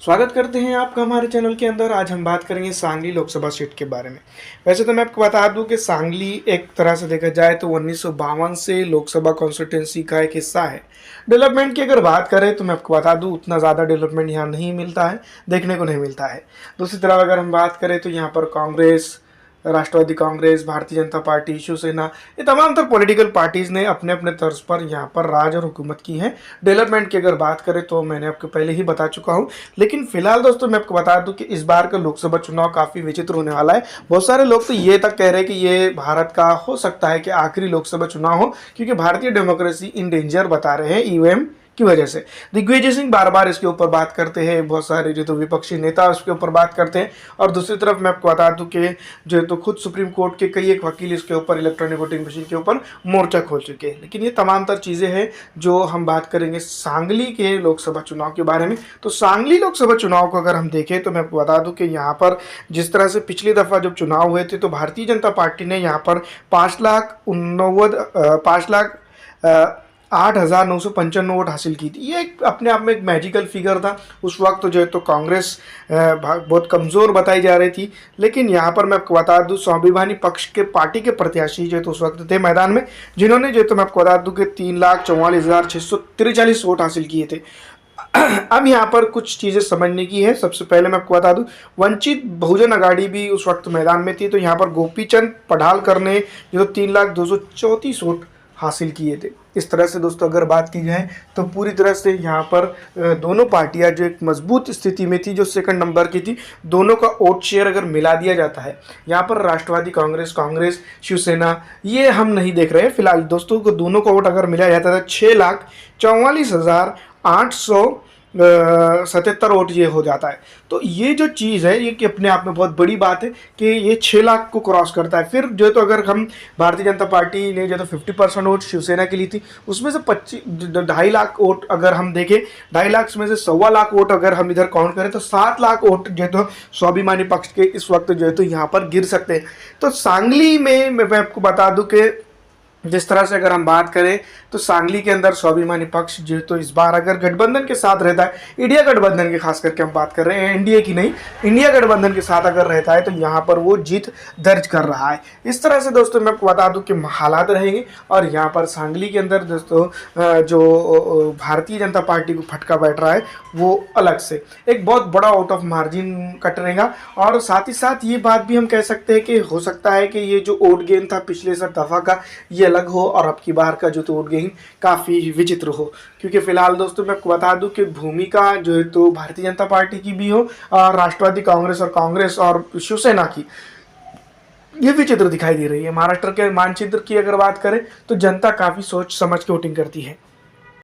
स्वागत करते हैं आपका हमारे चैनल के अंदर। आज हम बात करेंगे सांगली लोकसभा सीट के बारे में। वैसे तो मैं आपको बता दूं कि सांगली एक तरह से देखा जाए तो 1952 से लोकसभा कॉन्स्टिट्यूंसी का एक हिस्सा है। डेवलपमेंट की अगर बात करें तो मैं आपको बता दूं उतना ज़्यादा डेवलपमेंट यहाँ नहीं मिलता है, देखने को नहीं मिलता है। दूसरी तरफ अगर हम बात करें तो यहाँ पर कांग्रेस, राष्ट्रवादी कांग्रेस, भारतीय जनता पार्टी, शिवसेना, ये तमाम तर पॉलिटिकल पार्टीज़ ने अपने अपने तर्ज पर यहाँ पर राज और हुकूमत की है। डेवलपमेंट की अगर बात करें तो मैंने आपको पहले ही बता चुका हूँ। लेकिन फिलहाल दोस्तों मैं आपको बता दूं कि इस बार का लोकसभा चुनाव काफ़ी विचित्र होने वाला है। बहुत सारे लोग तो ये तक कह रहे हैं कि ये भारत का हो सकता है कि आखिरी लोकसभा चुनाव हो, क्योंकि भारतीय डेमोक्रेसी इन डेंजर बता रहे हैं ईवीएम की वजह से। दिग्विजय सिंह बार बार इसके ऊपर बात करते हैं, बहुत सारे जो तो विपक्षी नेता उसके ऊपर बात करते हैं। और दूसरी तरफ मैं आपको बता दूं कि जो तो खुद सुप्रीम कोर्ट के कई एक वकील इसके ऊपर इलेक्ट्रॉनिक वोटिंग मशीन के ऊपर मोर्चा खोल चुके हैं। लेकिन ये तमाम तर चीज़ें हैं जो हम बात करेंगे सांगली के लोकसभा चुनाव के बारे में। तो सांगली लोकसभा चुनाव को अगर हम देखें तो मैं आपको बता दूं कि यहाँ पर जिस तरह से पिछली दफ़ा जब चुनाव हुए थे तो भारतीय जनता पार्टी ने यहाँ पर 5,8,955 वोट हासिल की थी। ये एक अपने आप में एक मैजिकल फिगर था। उस वक्त जो है तो कांग्रेस बहुत कमज़ोर बताई जा रही थी। लेकिन यहाँ पर मैं आपको बता दूं स्वाभिमानी पक्ष के पार्टी के प्रत्याशी जो है तो उस वक्त थे मैदान में, जिन्होंने जो है तो मैं आपको बता दूं कि 3,44,643 वोट हासिल किए थे। अब यहाँ पर कुछ चीज़ें समझने की है। सबसे पहले मैं आपको बता दूं वंचित बहुजन अघाड़ी भी उस वक्त मैदान में थी। तो यहाँ पर गोपीचंद पढ़ालकर ने जो 3,234 वोट हासिल किए थे। इस तरह से दोस्तों अगर बात की जाए तो पूरी तरह से यहाँ पर दोनों पार्टियां जो एक मजबूत स्थिति में थी, जो सेकंड नंबर की थी, दोनों का वोट शेयर अगर मिला दिया जाता है, यहाँ पर राष्ट्रवादी कांग्रेस, शिवसेना, ये हम नहीं देख रहे हैं फिलहाल दोस्तों को। दोनों का वोट अगर मिला जाता था 6,44,877 वोट ये हो जाता है। तो ये जो चीज़ है ये कि अपने आप में बहुत बड़ी बात है कि ये 6 लाख को क्रॉस करता है। फिर जो तो अगर हम भारतीय जनता पार्टी ने जो तो 50% वोट शिवसेना की ली थी, उसमें से 2.5 लाख वोट अगर हम देखें, 2.5 लाख में से 1.25 लाख वोट अगर हम इधर काउंट करें तो 7 लाख वोट जो तो स्वाभिमानी पक्ष के इस वक्त जो है तो यहाँ पर गिर सकते हैं। तो सांगली में मैं आपको बता दूं कि जिस तरह से अगर हम बात करें तो सांगली के अंदर स्वाभिमानी पक्ष जो तो इस बार अगर गठबंधन के साथ रहता है, इंडिया गठबंधन की खास करके हम बात कर रहे हैं, एनडीए की नहीं, इंडिया गठबंधन के साथ अगर रहता है तो यहाँ पर वो जीत दर्ज कर रहा है। इस तरह से दोस्तों मैं आपको बता दूं कि हालात रहेंगे। और यहाँ पर सांगली के अंदर दोस्तों जो भारतीय जनता पार्टी को फटका बैठ रहा है वो अलग से एक बहुत बड़ा आउट ऑफ मार्जिन कट रहेगा। और साथ ही साथ ये बात भी हम कह सकते हैं कि हो सकता है कि ये जो वोट गेन था पिछले सब दफ़ा का ये अलग हो और अब की बार का जो तो वोट गेन काफ़ी विचित्र हो। क्योंकि फिलहाल दोस्तों मैं आपको बता दूं कि भूमिका जो है तो भारतीय जनता पार्टी की भी हो और राष्ट्रवादी कांग्रेस और शिवसेना की, ये विचित्र दिखाई दे रही है। महाराष्ट्र के मानचित्र की अगर बात करें तो जनता काफ़ी सोच समझ के वोटिंग करती है।